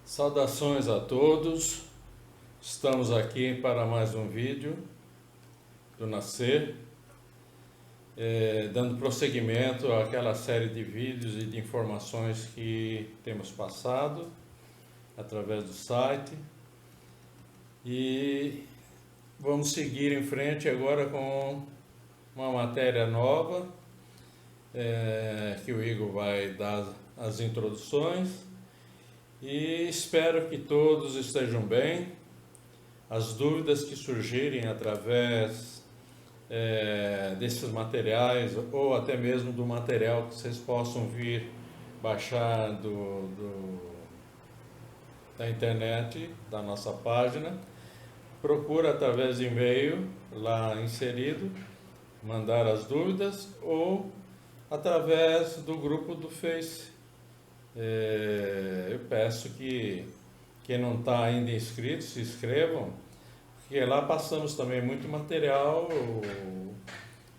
Saudações a todos, estamos aqui para mais um vídeo do Nascer, dando prosseguimento àquela série de vídeos e de informações que temos passado através do site, e vamos seguir em frente agora com uma matéria nova, que o Igor vai dar as introduções. E espero que todos estejam bem. As dúvidas que surgirem através desses materiais, ou até mesmo do material que vocês possam vir baixar da internet, da nossa página, procura através de e-mail lá inserido, mandar as dúvidas, ou através do grupo do Face. Eu peço que quem não está ainda inscrito se inscrevam, porque lá passamos também muito material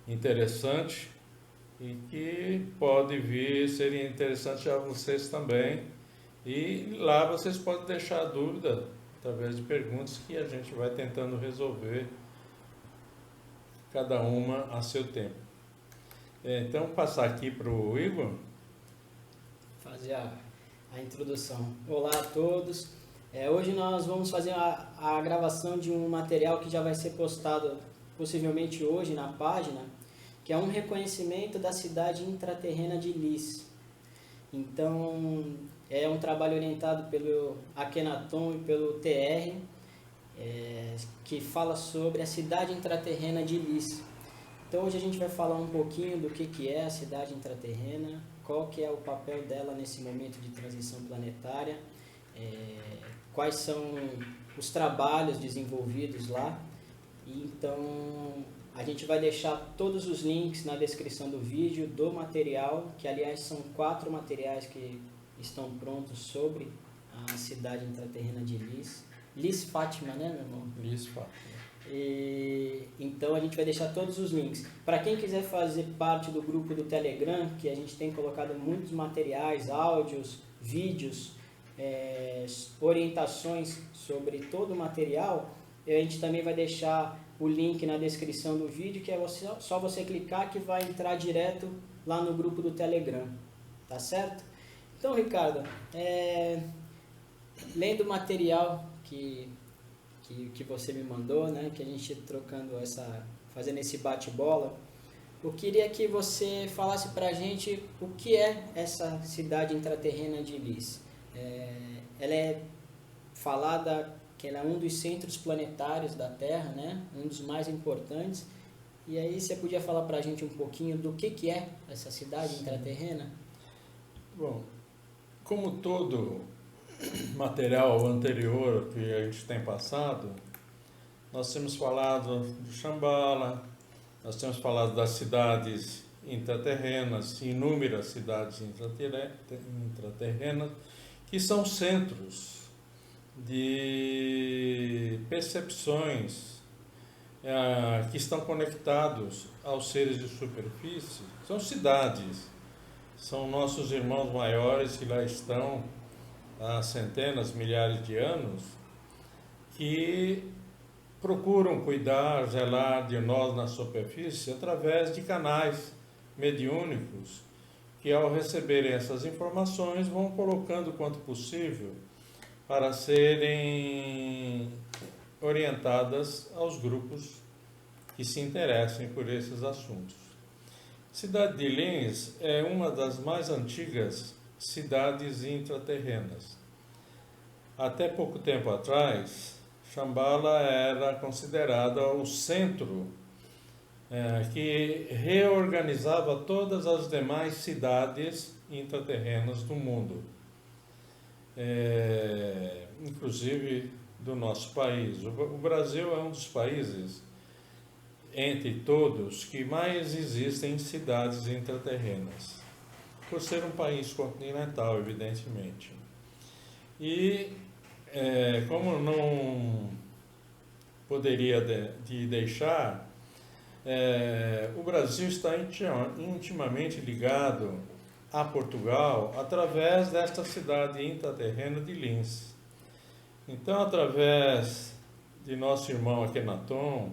interessante e que pode vir ser interessante a vocês também. E lá vocês podem deixar dúvida através de perguntas que a gente vai tentando resolver, cada uma a seu tempo. Então, passar aqui para o Igor. Fazer a introdução. Olá a todos. Hoje nós vamos fazer a gravação de um material que já vai ser postado possivelmente hoje na página, que é um reconhecimento da cidade intraterrena de Lis. Então, é um trabalho orientado pelo Akhenaton e pelo TR, que fala sobre a cidade intraterrena de Lis. Então, hoje a gente vai falar um pouquinho do que é a cidade intraterrena, qual que é o papel dela nesse momento de transição planetária, quais são os trabalhos desenvolvidos lá. E então, a gente vai deixar todos os links na descrição do vídeo, do material, que aliás são 4 materiais que estão prontos sobre a cidade intraterrena de Lis. Lis Fátima, né, meu irmão? Lis Fátima. Então a gente vai deixar todos os links. Para quem quiser fazer parte do grupo do Telegram, que a gente tem colocado muitos materiais, áudios, vídeos, orientações sobre todo o material, a gente também vai deixar o link na descrição do vídeo, que é só você clicar que vai entrar direto lá no grupo do Telegram, tá certo? Então, Ricardo, lendo o material que você me mandou, né, que a gente trocando fazendo esse bate-bola, eu queria que você falasse para a gente o que é essa cidade intraterrena de Lis. Ela é falada que ela é um dos centros planetários da Terra, né, um dos mais importantes. E aí você podia falar para a gente um pouquinho do que é essa cidade intraterrena? Bom, como todo material anterior que a gente tem passado, nós temos falado de Shambhala, nós temos falado das cidades intraterrenas, inúmeras cidades intraterrenas, que são centros de percepções que estão conectados aos seres de superfície. São cidades, são nossos irmãos maiores que lá estão há centenas, milhares de anos, que procuram cuidar, zelar de nós na superfície através de canais mediúnicos que, ao receberem essas informações, vão colocando o quanto possível para serem orientadas aos grupos que se interessem por esses assuntos. Cidade de Lis é uma das mais antigas cidades intraterrenas. Até pouco tempo atrás, Shambhala era considerada o centro que reorganizava todas as demais cidades intraterrenas do mundo, inclusive do nosso país. O Brasil é um dos países, entre todos, que mais existem cidades intraterrenas, por ser um país continental, evidentemente. E como não poderia deixar, o Brasil está intimamente ligado a Portugal através desta cidade intraterrena de Lis. Então, através de nosso irmão Akhenaton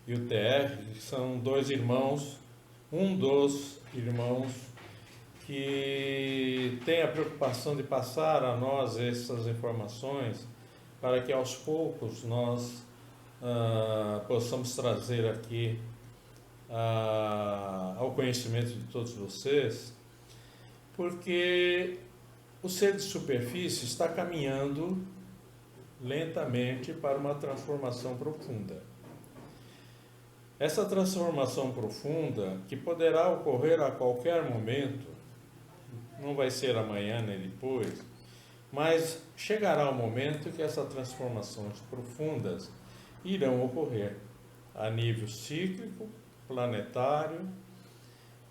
e o TR, que são dois irmãos, um dos irmãos que tem a preocupação de passar a nós essas informações para que aos poucos nós possamos trazer aqui ao conhecimento de todos vocês, porque o ser de superfície está caminhando lentamente para uma transformação profunda. Essa transformação profunda, que poderá ocorrer a qualquer momento, não vai ser amanhã nem depois, mas chegará o momento que essas transformações profundas irão ocorrer a nível cíclico, planetário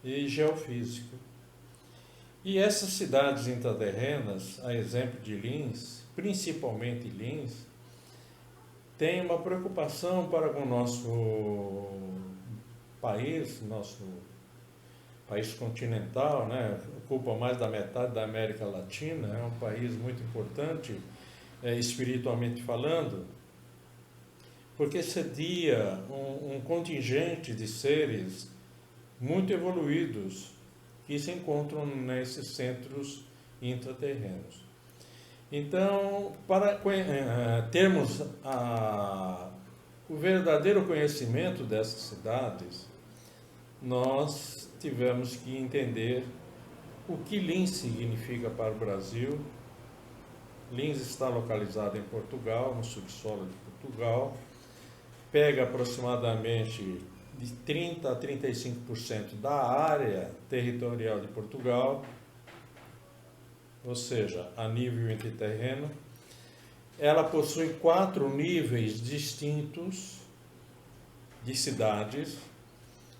e geofísico. E essas cidades intraterrenas, a exemplo de Lins, principalmente Lins, têm uma preocupação para com o nosso país continental, né? Ocupa mais da metade da América Latina, é um país muito importante, espiritualmente falando, porque cedia um contingente de seres muito evoluídos que se encontram nesses centros intraterrenos. Então, para termos o verdadeiro conhecimento dessas cidades, nós tivemos que entender o que Lins significa para o Brasil. Lins está localizado em Portugal, no subsolo de Portugal, pega aproximadamente de 30% a 35% da área territorial de Portugal, ou seja, a nível interterreno. Ela possui 4 níveis distintos de cidades.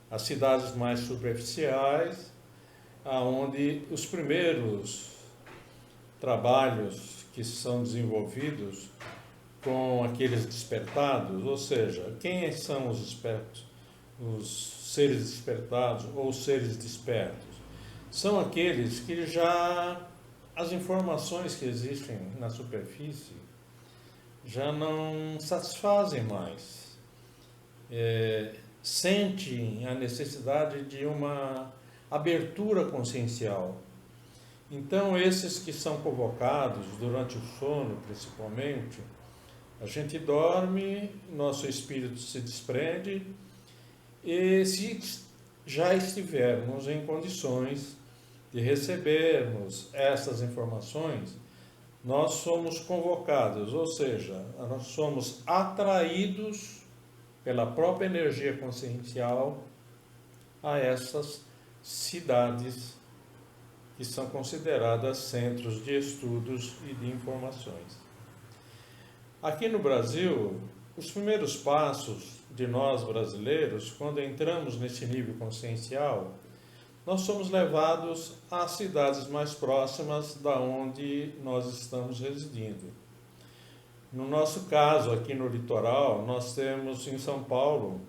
As cidades mais superficiais, onde os primeiros trabalhos que são desenvolvidos com aqueles despertados, ou seja, quem são os espertos, os seres despertados ou seres despertos? São aqueles que já as informações que existem na superfície já não satisfazem mais. Sentem a necessidade de uma abertura consciencial. Então, esses que são convocados durante o sono, principalmente, a gente dorme, nosso espírito se desprende, e se já estivermos em condições de recebermos essas informações, nós somos convocados, ou seja, nós somos atraídos pela própria energia consciencial a essas cidades que são consideradas centros de estudos e de informações. Aqui no Brasil, os primeiros passos de nós brasileiros, quando entramos nesse nível consciencial, nós somos levados às cidades mais próximas da onde nós estamos residindo. No nosso caso, aqui no litoral, nós temos em São Paulo,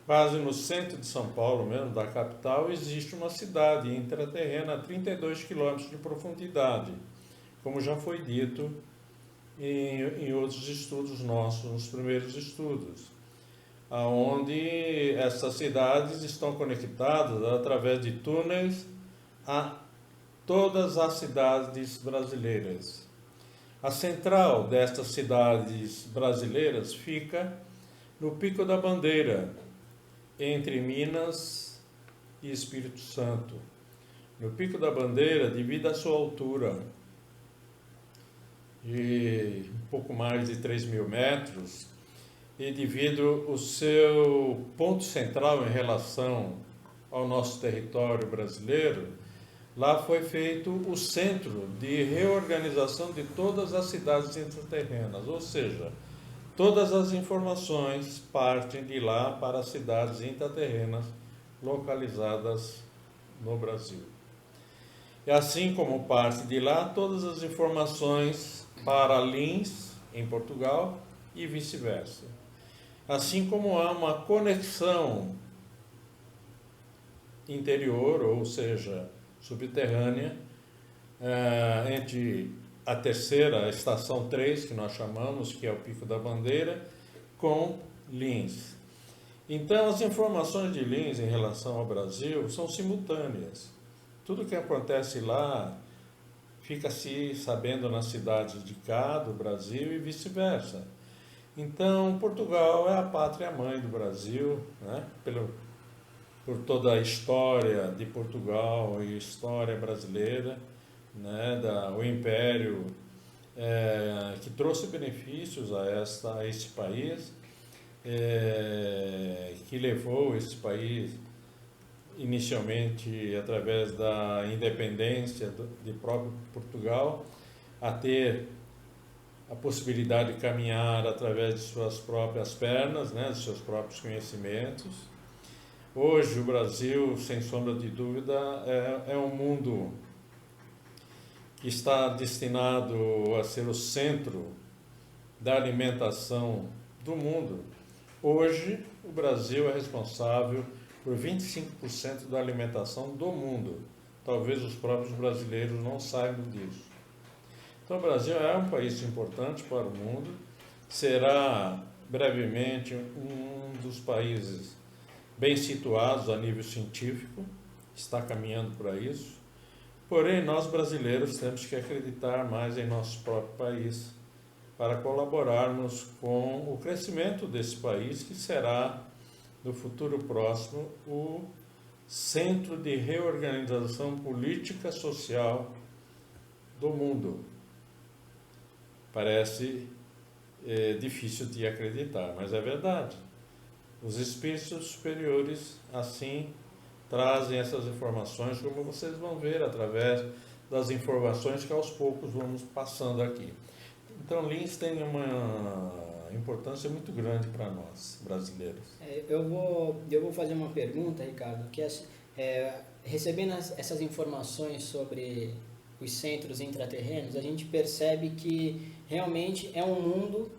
quase no centro de São Paulo mesmo, da capital, existe uma cidade intraterrena a 32 quilômetros de profundidade, como já foi dito em outros estudos nossos, nos primeiros estudos, onde essas cidades estão conectadas através de túneis a todas as cidades brasileiras. A central destas cidades brasileiras fica no Pico da Bandeira, entre Minas e Espírito Santo. No Pico da Bandeira, devido à sua altura de um pouco mais de 3.000 metros, e devido ao seu ponto central em relação ao nosso território brasileiro, lá foi feito o centro de reorganização de todas as cidades intraterrenas, ou seja, todas as informações partem de lá para as cidades intraterrenas localizadas no Brasil. E assim como parte de lá, todas as informações para Lins, em Portugal, e vice-versa. Assim como há uma conexão interior, ou seja, subterrânea, entre a terceira, a estação 3, que nós chamamos, que é o Pico da Bandeira, com Lins. Então, as informações de Lins em relação ao Brasil são simultâneas. Tudo que acontece lá fica-se sabendo nas cidades de cá, do Brasil, e vice-versa. Então, Portugal é a pátria-mãe do Brasil, né? Por toda a história de Portugal e história brasileira, né? O Império que trouxe benefícios a esse país, que levou esse país inicialmente através da independência de próprio Portugal a ter a possibilidade de caminhar através de suas próprias pernas, né, de seus próprios conhecimentos. Hoje o Brasil, sem sombra de dúvida, é um mundo que está destinado a ser o centro da alimentação do mundo. Hoje o Brasil é responsável por 25% da alimentação do mundo. Talvez os próprios brasileiros não saibam disso. Então, o Brasil é um país importante para o mundo, será brevemente um dos países bem situados a nível científico, está caminhando para isso. Porém, nós brasileiros temos que acreditar mais em nosso próprio país para colaborarmos com o crescimento desse país, que será, no futuro próximo, o centro de reorganização política social do mundo. Parece difícil de acreditar, mas é verdade. Os espíritos superiores, assim, trazem essas informações, como vocês vão ver através das informações que aos poucos vamos passando aqui. Então, Lins tem uma importância muito grande para nós, brasileiros. Eu vou fazer uma pergunta, Ricardo, que recebendo essas informações sobre os centros intraterrenos, a gente percebe que realmente é um mundo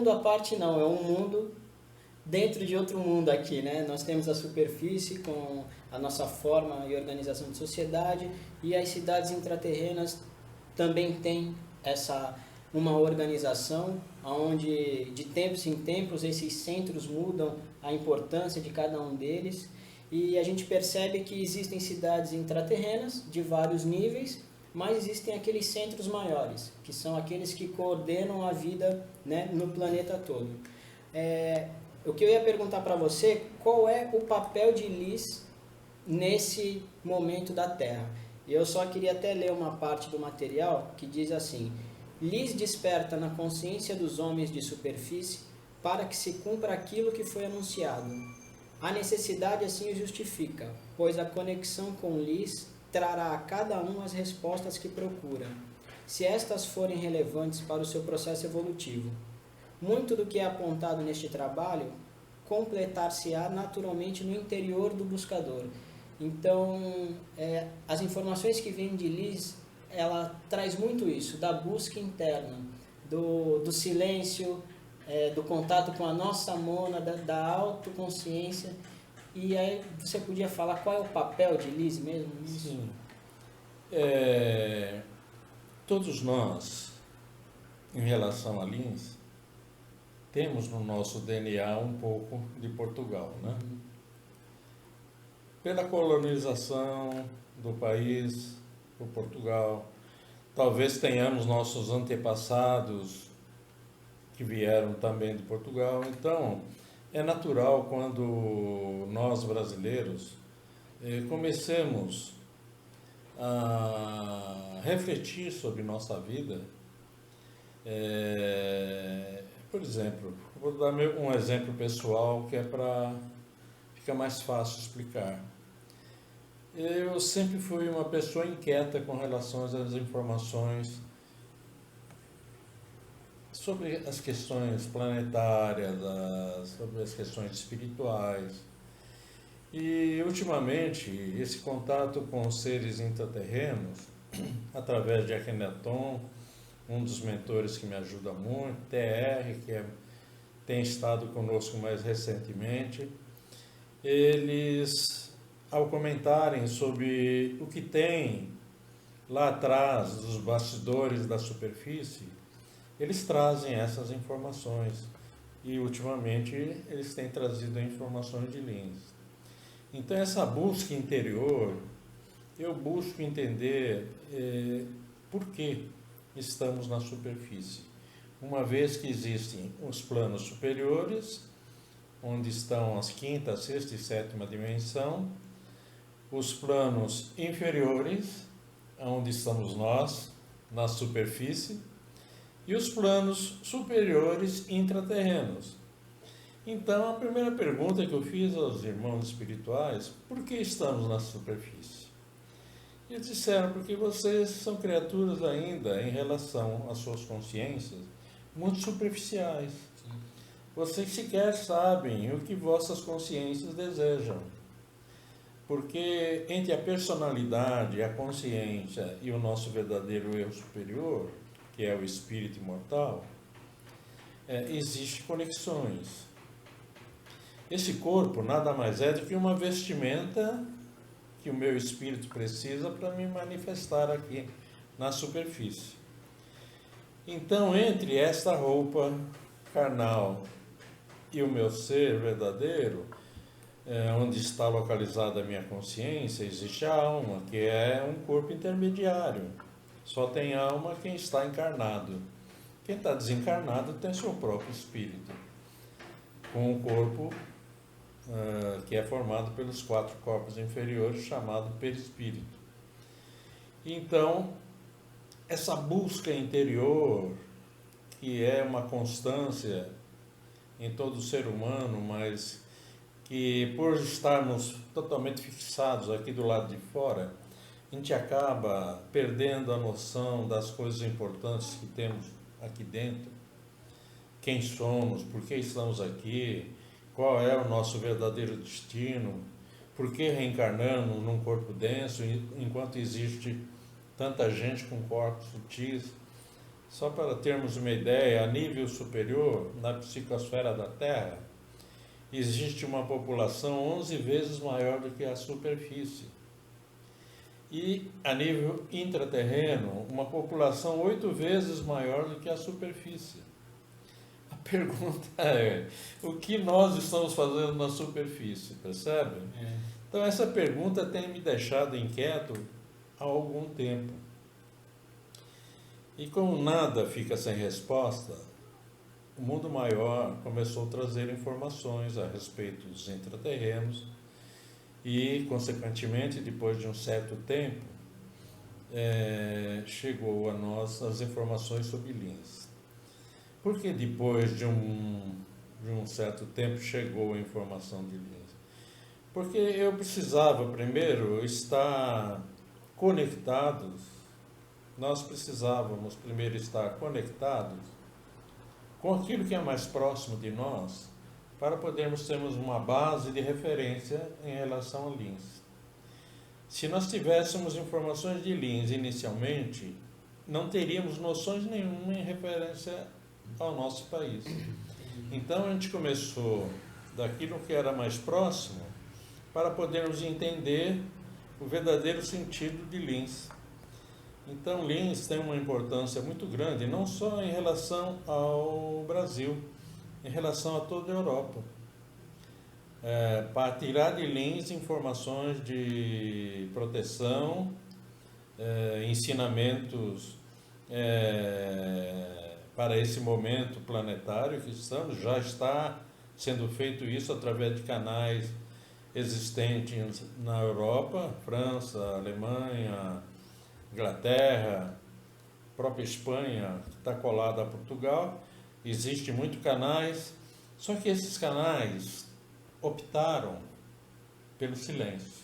à parte não, é um mundo dentro de outro mundo aqui, né? Nós temos a superfície com a nossa forma e organização de sociedade, e as cidades intraterrenas também têm uma organização onde de tempos em tempos esses centros mudam a importância de cada um deles, e a gente percebe que existem cidades intraterrenas de vários níveis, mas existem aqueles centros maiores, que são aqueles que coordenam a vida, né, no planeta todo. O que eu ia perguntar para você, qual é o papel de Lins nesse momento da Terra? Eu só queria até ler uma parte do material que diz assim: Lins desperta na consciência dos homens de superfície para que se cumpra aquilo que foi anunciado. A necessidade assim o justifica, pois a conexão com Lins trará a cada um as respostas que procura, se estas forem relevantes para o seu processo evolutivo. Muito do que é apontado neste trabalho completar-se-á naturalmente no interior do buscador. Então, as informações que vêm de Lins, ela traz muito isso, da busca interna, do silêncio, do contato com a nossa mônada, da autoconsciência. E aí você podia falar qual é o papel de Lins mesmo nisso? Sim. Todos nós, em relação a Lins, temos no nosso DNA um pouco de Portugal, né? Pela colonização do país por Portugal, talvez tenhamos nossos antepassados que vieram também de Portugal. Então, é natural quando nós brasileiros comecemos a refletir sobre nossa vida. Por exemplo, vou dar um exemplo pessoal que é para ficar mais fácil explicar. Eu sempre fui uma pessoa inquieta com relação às informações sobre as questões planetárias, sobre as questões espirituais. E, ultimamente, esse contato com os seres intraterrenos, através de Akhenaton, um dos mentores que me ajuda muito, TR, tem estado conosco mais recentemente, eles, ao comentarem sobre o que tem lá atrás, dos bastidores da superfície, eles trazem essas informações. E, ultimamente, eles têm trazido informações de Lins. Então, essa busca interior, eu busco entender por que estamos na superfície. Uma vez que existem os planos superiores, onde estão as quinta, sexta e sétima dimensão, os planos inferiores, onde estamos nós, na superfície, e os planos superiores intraterrenos. Então, a primeira pergunta que eu fiz aos irmãos espirituais, por que estamos na superfície? E eles disseram, porque vocês são criaturas ainda, em relação às suas consciências, muito superficiais. Sim. Vocês sequer sabem o que vossas consciências desejam. Porque entre a personalidade, a consciência e o nosso verdadeiro eu superior, que é o espírito imortal, existem conexões. Esse corpo nada mais é do que uma vestimenta que o meu espírito precisa para me manifestar aqui na superfície. Então, entre esta roupa carnal e o meu ser verdadeiro, onde está localizada a minha consciência, existe a alma, que é um corpo intermediário. Só tem alma quem está encarnado. Quem está desencarnado tem seu próprio espírito, com o corpo que é formado pelos 4 corpos inferiores, chamado perispírito. Então, essa busca interior, que é uma constância em todo ser humano, mas que por estarmos totalmente fixados aqui do lado de fora, a gente acaba perdendo a noção das coisas importantes que temos aqui dentro. Quem somos, por que estamos aqui, qual é o nosso verdadeiro destino, por que reencarnamos num corpo denso, enquanto existe tanta gente com corpos sutis. Só para termos uma ideia, a nível superior, na psicosfera da Terra, existe uma população 11 vezes maior do que a superfície. E, a nível intraterreno, uma população 8 vezes maior do que a superfície. A pergunta é, o que nós estamos fazendo na superfície, percebe? Então, essa pergunta tem me deixado inquieto há algum tempo. E como nada fica sem resposta, o mundo maior começou a trazer informações a respeito dos intraterrenos e, consequentemente, depois de um certo tempo, chegou a nós as informações sobre Lins. Por que depois de um certo tempo chegou a informação de Lins? Porque eu precisava primeiro estar conectados, nós precisávamos primeiro estar conectados com aquilo que é mais próximo de nós, para podermos termos uma base de referência em relação a Lins. Se nós tivéssemos informações de Lins inicialmente, não teríamos noções nenhuma em referência ao nosso país. Então a gente começou daquilo que era mais próximo para podermos entender o verdadeiro sentido de Lins. Então Lins tem uma importância muito grande, não só em relação ao Brasil, em relação a toda a Europa. Para tirar de Lins informações de proteção, ensinamentos para esse momento planetário que estamos, já está sendo feito isso através de canais existentes na Europa, França, Alemanha, Inglaterra, própria Espanha, que está colada a Portugal. Existem muitos canais, só que esses canais optaram pelo silêncio.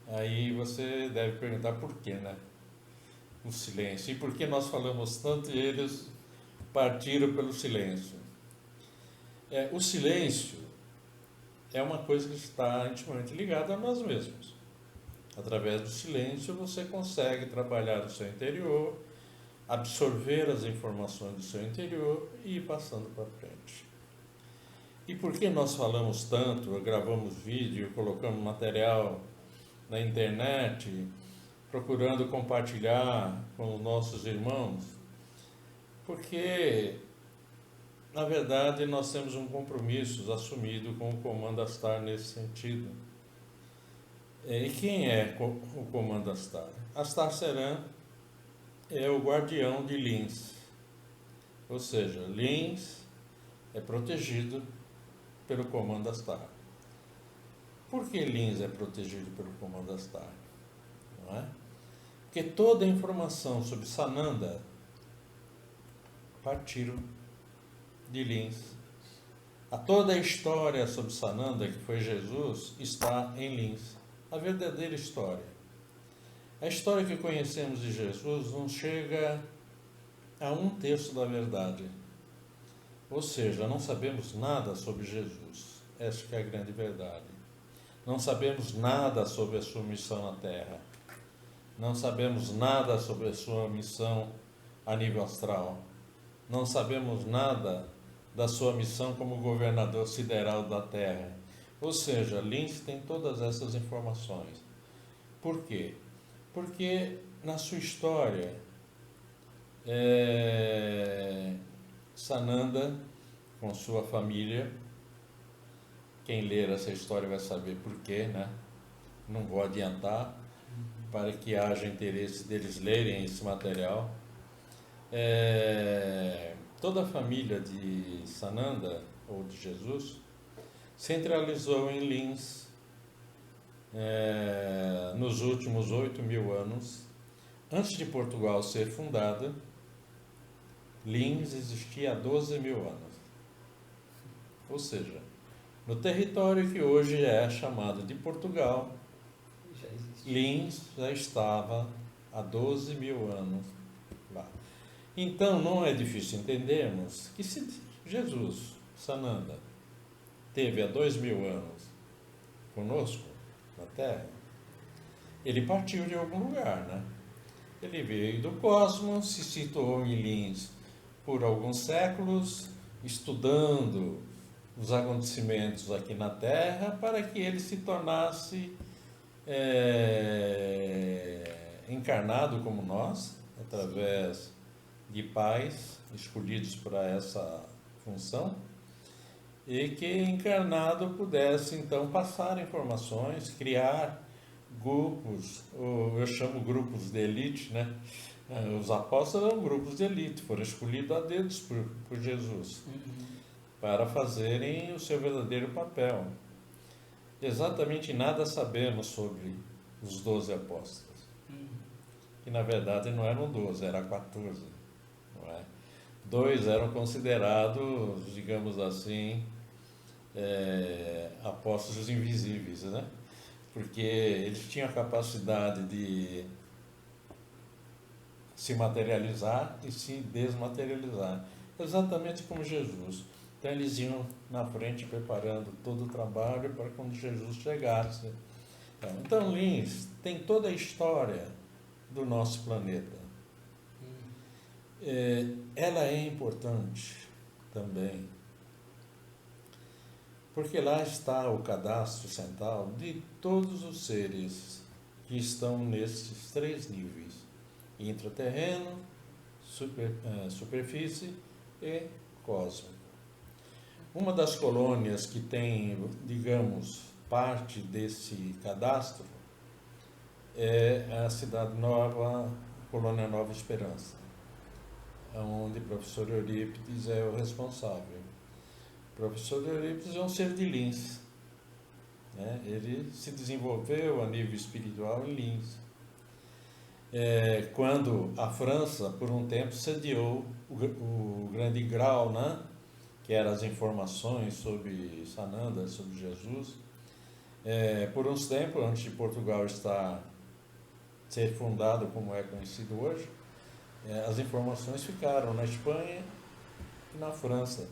Aí você deve perguntar por quê, né? O silêncio. E por que nós falamos tanto e eles partiram pelo silêncio? O silêncio é uma coisa que está intimamente ligada a nós mesmos. Através do silêncio você consegue trabalhar o seu interior, absorver as informações do seu interior e ir passando para frente. E por que nós falamos tanto, gravamos vídeo, colocamos material na internet, procurando compartilhar com os nossos irmãos, porque, na verdade, nós temos um compromisso assumido com o Comando Astar nesse sentido. E quem é o Comando Astar? Astar Seram é o guardião de Lins, ou seja, Lins é protegido pelo Comando Astar. Por que Lins é protegido pelo Comando Astar? Não é? Porque toda a informação sobre Sananda partiram de Lins. Toda a história sobre Sananda, que foi Jesus, está em Lins. A verdadeira história. A história que conhecemos de Jesus não chega a 1/3 da verdade. Ou seja, não sabemos nada sobre Jesus. Essa que é a grande verdade. Não sabemos nada sobre a sua missão na Terra. Não sabemos nada sobre a sua missão a nível astral. Não sabemos nada da sua missão como governador sideral da Terra. Ou seja, Lins tem todas essas informações. Por quê? Porque na sua história, Sananda, com sua família, quem ler essa história vai saber por quê, né? Não vou adiantar, para que haja interesse deles lerem esse material. Toda a família de Sananda, ou de Jesus, centralizou em Lins nos últimos 8.000 anos. Antes de Portugal ser fundada, Lins existia há 12.000 anos. Ou seja, no território que hoje é chamado de Portugal, Lins já estava há 12.000 anos lá. Então, não é difícil entendermos que se Jesus, Sananda, teve há 2.000 anos conosco na Terra, ele partiu de algum lugar, né? Ele veio do cosmos, se situou em Lins por alguns séculos, estudando os acontecimentos aqui na Terra, para que ele se tornasse encarnado como nós, através de pais escolhidos para essa função, e que encarnado pudesse então passar informações, criar grupos, eu chamo grupos de elite, né? Os apóstolos eram grupos de elite, foram escolhidos a dedos por Jesus, para fazerem o seu verdadeiro papel. Exatamente nada sabemos sobre os 12 apóstolos, que na verdade não eram 12, eram 14, não é? 2 eram considerados, digamos assim, apóstolos invisíveis, né? Porque eles tinham a capacidade de se materializar e se desmaterializar, exatamente como Jesus. Então eles iam na frente preparando todo o trabalho para quando Jesus chegasse. Então Lins tem toda a história do nosso planeta. Ela é importante também, porque lá está o cadastro central de todos os seres que estão nesses 3 níveis: intraterreno, superfície e cósmico. Uma das colônias que tem, digamos, parte desse cadastro é a Cidade Nova, Colônia Nova Esperança, onde o professor Eurípides é o responsável. O professor Eurípides é um ser de Lins, né? Ele se desenvolveu a nível espiritual em Lins. Quando a França, por um tempo, sediou o Grande Grau, né? Que eram as informações sobre Sananda, sobre Jesus, por uns tempos, antes de Portugal ser fundado como é conhecido hoje, as informações ficaram na Espanha e na França.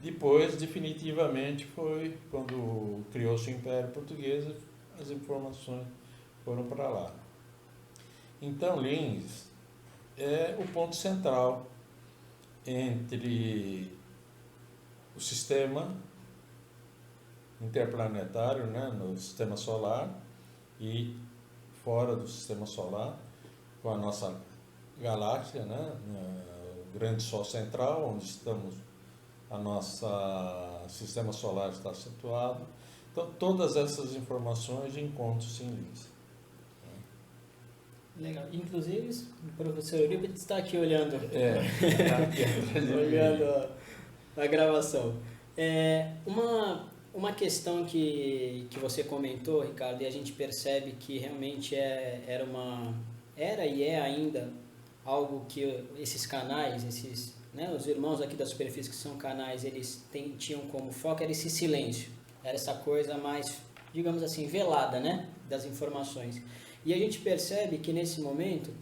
Depois, definitivamente, foi quando criou-se o Império Português, as informações foram para lá. Então, Lins é o ponto central entre o sistema interplanetário, né, no sistema solar, e fora do sistema solar, com a nossa galáxia, né? O grande Sol central, onde estamos, a nossa sistema solar está situado. Então, todas essas informações encontram-se em LINS. Legal. Inclusive, o professor Eurípides está aqui olhando, olhando a gravação. Uma questão que você comentou, Ricardo, e a gente percebe que realmente era e é ainda algo que esses canais, os irmãos aqui da superfície que são canais, eles tinham como foco, era esse silêncio, era essa coisa mais, digamos assim, velada, né, das informações. E a gente percebe que nesse momento,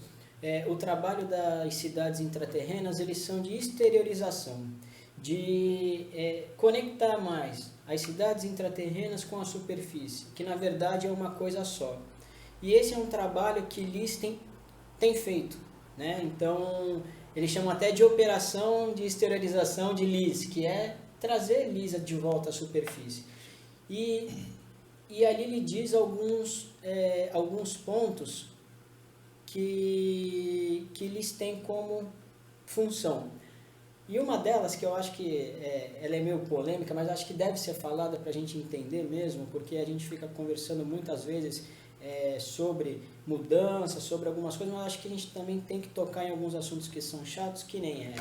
o trabalho das cidades intraterrenas, eles são de exteriorização, de conectar mais as cidades intraterrenas com a superfície, que na verdade é uma coisa só. E esse é um trabalho que LIS tem feito, né? Então, eles chamam até de operação de exteriorização de LIS, que é trazer LIS de volta à superfície. E ali ele diz alguns pontos que LIS tem como função. E uma delas, que eu acho que ela é meio polêmica, mas acho que deve ser falada para a gente entender mesmo, porque a gente fica conversando muitas vezes sobre mudança, sobre algumas coisas, mas acho que a gente também tem que tocar em alguns assuntos que são chatos, que nem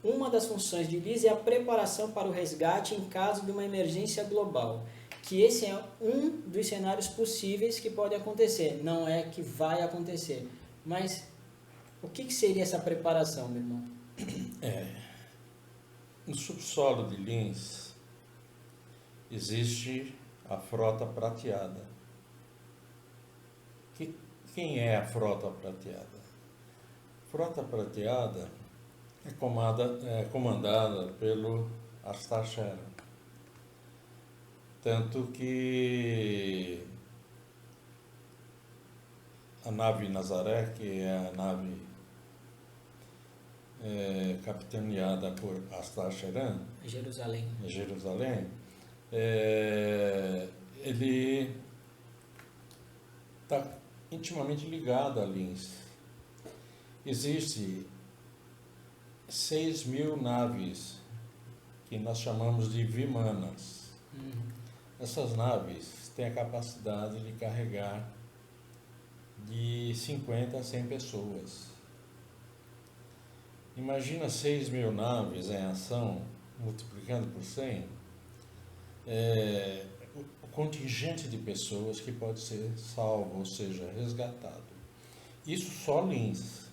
uma das funções de LIS é a preparação para o resgate em caso de uma emergência global, que esse é um dos cenários possíveis que pode acontecer, não é que vai acontecer, mas o que seria essa preparação, meu irmão? No subsolo de LINS existe a frota prateada. Quem é a frota prateada? A frota prateada é comandada pelo Astaxerxen. Tanto que a nave Nazaré, que é a nave capitaneada por Astaxerxen, Jerusalém, ele está intimamente ligado a LINS. Existem 6.000 naves que nós chamamos de Vimanas. Essas naves têm a capacidade de carregar de 50 a 100 pessoas. Imagina 6.000 naves em ação, multiplicando por 100, o contingente de pessoas que pode ser salvo, ou seja, resgatado. Isso só LINS.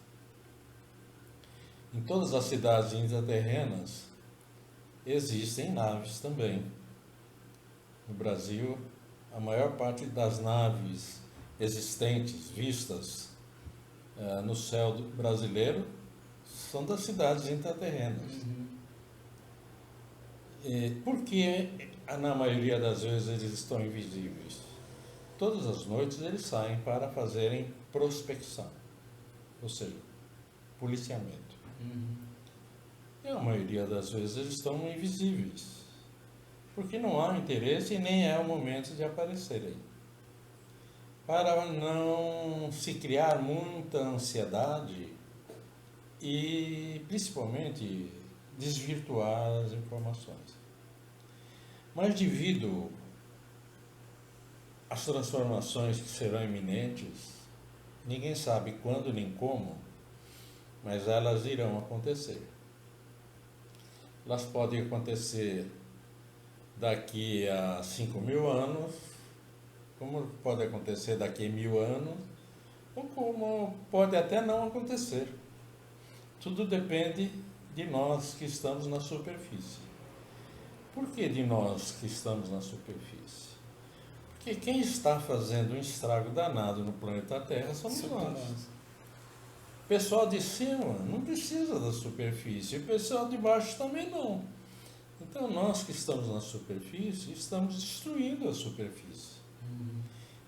Em todas as cidades intraterrenas existem naves também. No Brasil, a maior parte das naves existentes, vistas no céu brasileiro, são das cidades intraterrenas. Por que, na maioria das vezes, eles estão invisíveis? Todas as noites eles saem para fazerem prospecção, ou seja, policiamento. E a maioria das vezes eles estão invisíveis, porque não há interesse e nem é o momento de aparecerem. Para não se criar muita ansiedade e, principalmente, desvirtuar as informações. Mas devido às transformações que serão iminentes, ninguém sabe quando nem como, mas elas irão acontecer. Elas podem acontecer daqui a 5.000 anos, como pode acontecer daqui a 1.000 anos, ou como pode até não acontecer. Tudo depende de nós que estamos na superfície. Por que de nós que estamos na superfície? Porque quem está fazendo um estrago danado no planeta Terra somos nós. O pessoal de cima não precisa da superfície, o pessoal de baixo também não. Então nós que estamos na superfície, estamos destruindo a superfície.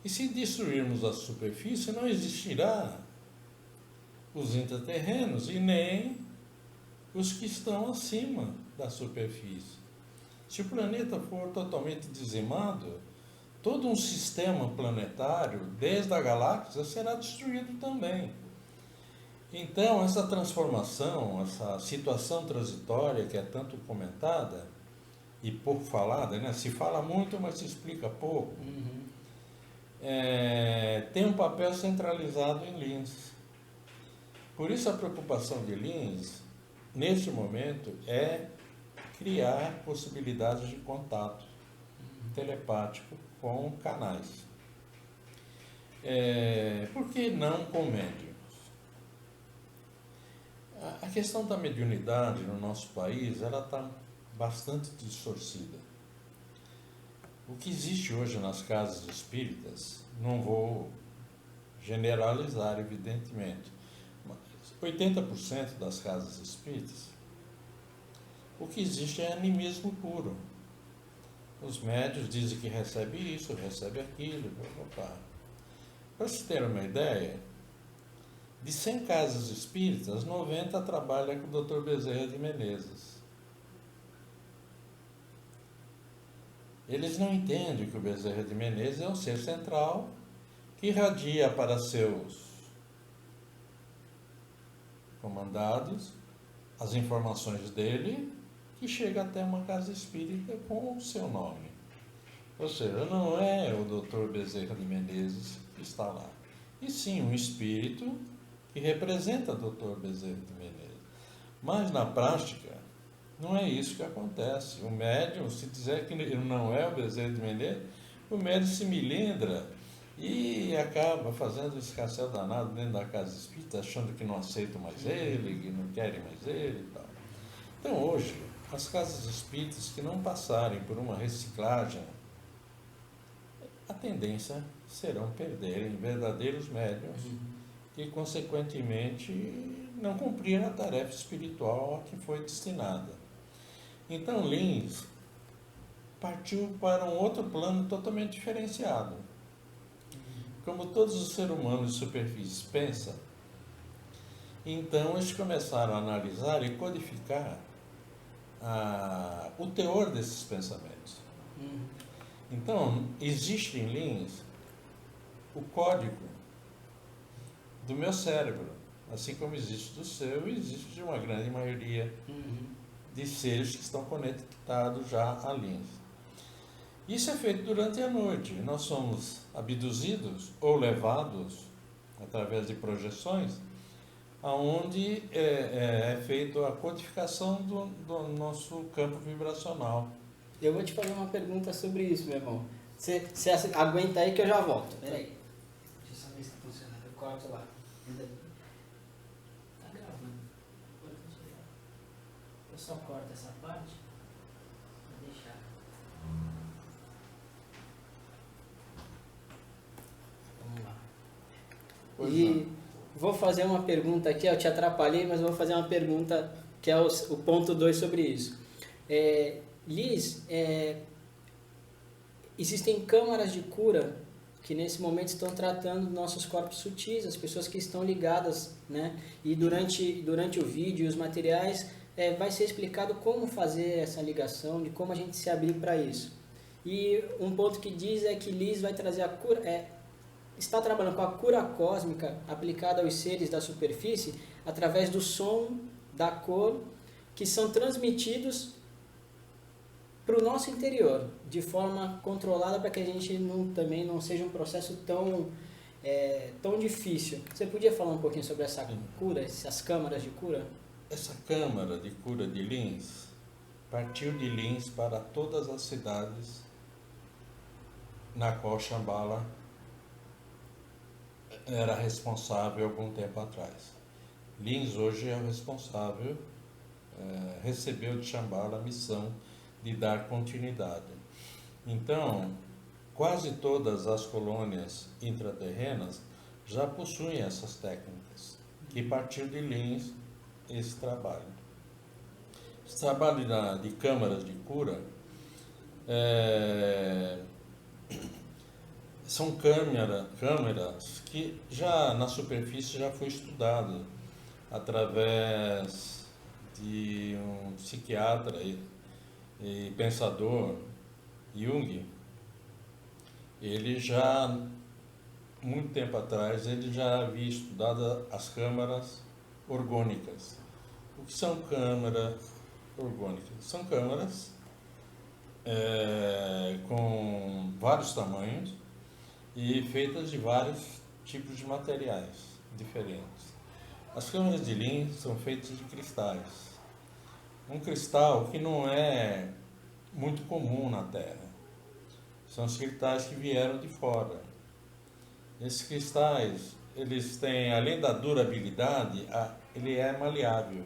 E se destruirmos a superfície, não existirá os intraterrenos e nem os que estão acima da superfície. Se o planeta for totalmente dizimado, todo um sistema planetário, desde a galáxia, será destruído também. Então, essa transformação, essa situação transitória que é tanto comentada e pouco falada, né? Se fala muito, mas se explica pouco, tem um papel centralizado em Linz. Por isso a preocupação de Linz, neste momento, é criar possibilidades de contato telepático com canais. Por que não com médiums? A questão da mediunidade no nosso país, ela está bastante distorcida. O que existe hoje nas casas espíritas, não vou generalizar, evidentemente, mas 80% das casas espíritas, o que existe é animismo puro. Os médios dizem que recebe isso, recebe aquilo, Para se ter uma ideia, de 100 casas espíritas, 90 trabalham com o Dr. Bezerra de Menezes. Eles não entendem que o Bezerra de Menezes é um ser central que irradia para seus comandados as informações dele, que chega até uma casa espírita com o seu nome. Ou seja, não é o Dr. Bezerra de Menezes que está lá, e sim um espírito que representa o Dr. Bezerra de Menezes. Mas na prática, não é isso que acontece. O médium, se dizer que ele não é o Bezerra de Menezes, o médium se milindra e acaba fazendo um escarcéu danado dentro da casa espírita, achando que não aceitam mais ele, que não querem mais ele e tal. Então hoje, as casas espíritas que não passarem por uma reciclagem, a tendência serão perderem verdadeiros médiuns e, consequentemente, não cumprir a tarefa espiritual a que foi destinada. Então, Linz partiu para um outro plano totalmente diferenciado. Como todos os seres humanos de superfície pensam, então eles começaram a analisar e codificar o teor desses pensamentos. Então, existe em Linz o código do meu cérebro, assim como existe do seu e existe de uma grande maioria de seres que estão conectados já a Linz. Isso é feito durante a noite. Nós somos abduzidos ou levados através de projeções, aonde é feita a codificação do nosso campo vibracional. Eu vou te fazer uma pergunta sobre isso, meu irmão. Você aguenta aí que eu já volto. Peraí. Deixa eu só ver se está funcionando. Eu corto lá. Tá gravando. Eu só corto essa parte. Vou deixar. Vamos lá. Pois E não. vou fazer uma pergunta aqui. Eu te atrapalhei, mas vou fazer uma pergunta que é o ponto 2 sobre isso. Liz, existem câmaras de cura que nesse momento estão tratando nossos corpos sutis, as pessoas que estão ligadas, né? E durante o vídeo e os materiais vai ser explicado como fazer essa ligação, de como a gente se abrir para isso. E um ponto que diz é que Liz vai trazer a cura, está trabalhando com a cura cósmica aplicada aos seres da superfície através do som, da cor, que são transmitidos para o nosso interior, de forma controlada, para que a gente também não seja um processo tão difícil. Você podia falar um pouquinho sobre essa cura, essas câmaras de cura? Essa câmara de cura de Linz partiu de Linz para todas as cidades na qual Shambhala era responsável algum tempo atrás. Linz hoje é o responsável, recebeu de Shambhala a missão de dar continuidade. Então, quase todas as colônias intraterrenas já possuem essas técnicas, que partiu de Linz esse trabalho. Esse trabalho de câmaras de cura são câmeras que já na superfície já foi estudado através de um psiquiatra e pensador, Jung, ele já, muito tempo atrás, ele já havia estudado as câmaras orgônicas. O que são câmaras orgânicas? São câmaras com vários tamanhos e feitas de vários tipos de materiais diferentes. As câmaras de Lean são feitas de cristais. Um cristal que não é muito comum na Terra. São os cristais que vieram de fora. Esses cristais, eles têm, além da durabilidade, ele é maleável.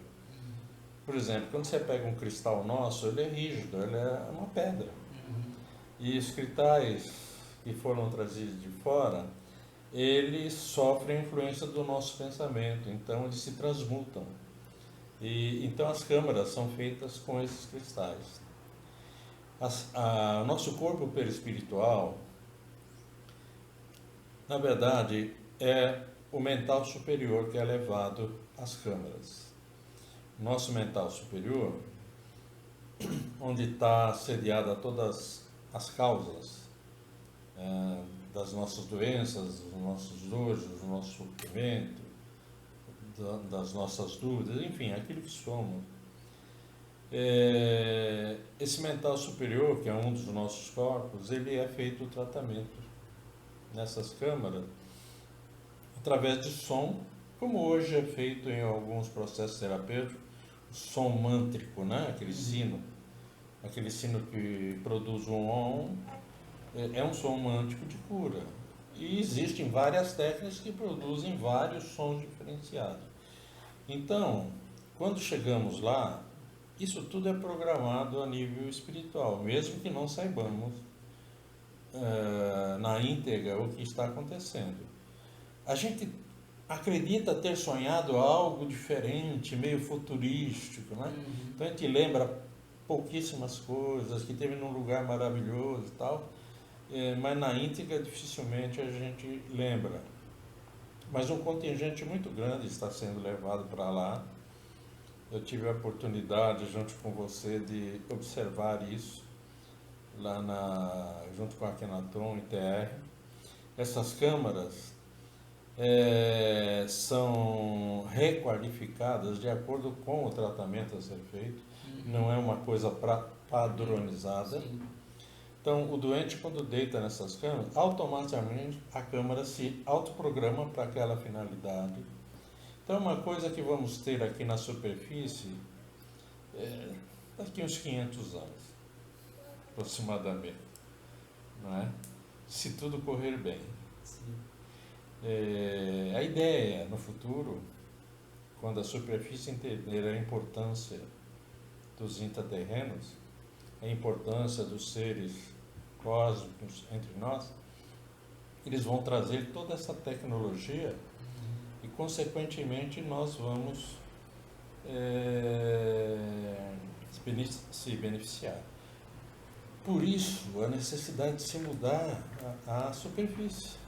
Por exemplo, quando você pega um cristal nosso, ele é rígido, ele é uma pedra. E os cristais que foram trazidos de fora, eles sofrem a influência do nosso pensamento, então eles se transmutam. Então as câmaras são feitas com esses cristais. Nosso corpo perispiritual, na verdade, é o mental superior que é levado às câmaras. Nosso mental superior, onde está sediada todas as causas das nossas doenças, dos nossos dores, do nosso sofrimento, das nossas dúvidas, enfim, aquilo que somos. Esse mental superior, que é um dos nossos corpos, ele é feito o tratamento nessas câmaras através de som, como hoje é feito em alguns processos terapêuticos, som mântrico, né? Aquele sino que produz um on, é um som mântrico de cura. E existem várias técnicas que produzem vários sons diferenciados. Então, quando chegamos lá, isso tudo é programado a nível espiritual, mesmo que não saibamos na íntegra o que está acontecendo. A gente acredita ter sonhado algo diferente, meio futurístico, né? Então a gente lembra pouquíssimas coisas, que teve num lugar maravilhoso e tal, mas na íntegra dificilmente a gente lembra. Mas um contingente muito grande está sendo levado para lá. Eu tive a oportunidade, junto com você, de observar isso lá junto com a Kenaton e TR. Essas câmaras são requalificadas de acordo com o tratamento a ser feito. Não é uma coisa padronizada. Sim. Então, o doente, quando deita nessas câmaras, automaticamente a câmara se autoprograma para aquela finalidade. Então, uma coisa que vamos ter aqui na superfície daqui uns 500 anos, aproximadamente, não é? Se tudo correr bem. Sim. A ideia no futuro, quando a superfície entender a importância dos intraterrenos, a importância dos seres cósmicos entre nós, eles vão trazer toda essa tecnologia e, consequentemente, nós vamos se beneficiar. Por isso, a necessidade de se mudar a superfície.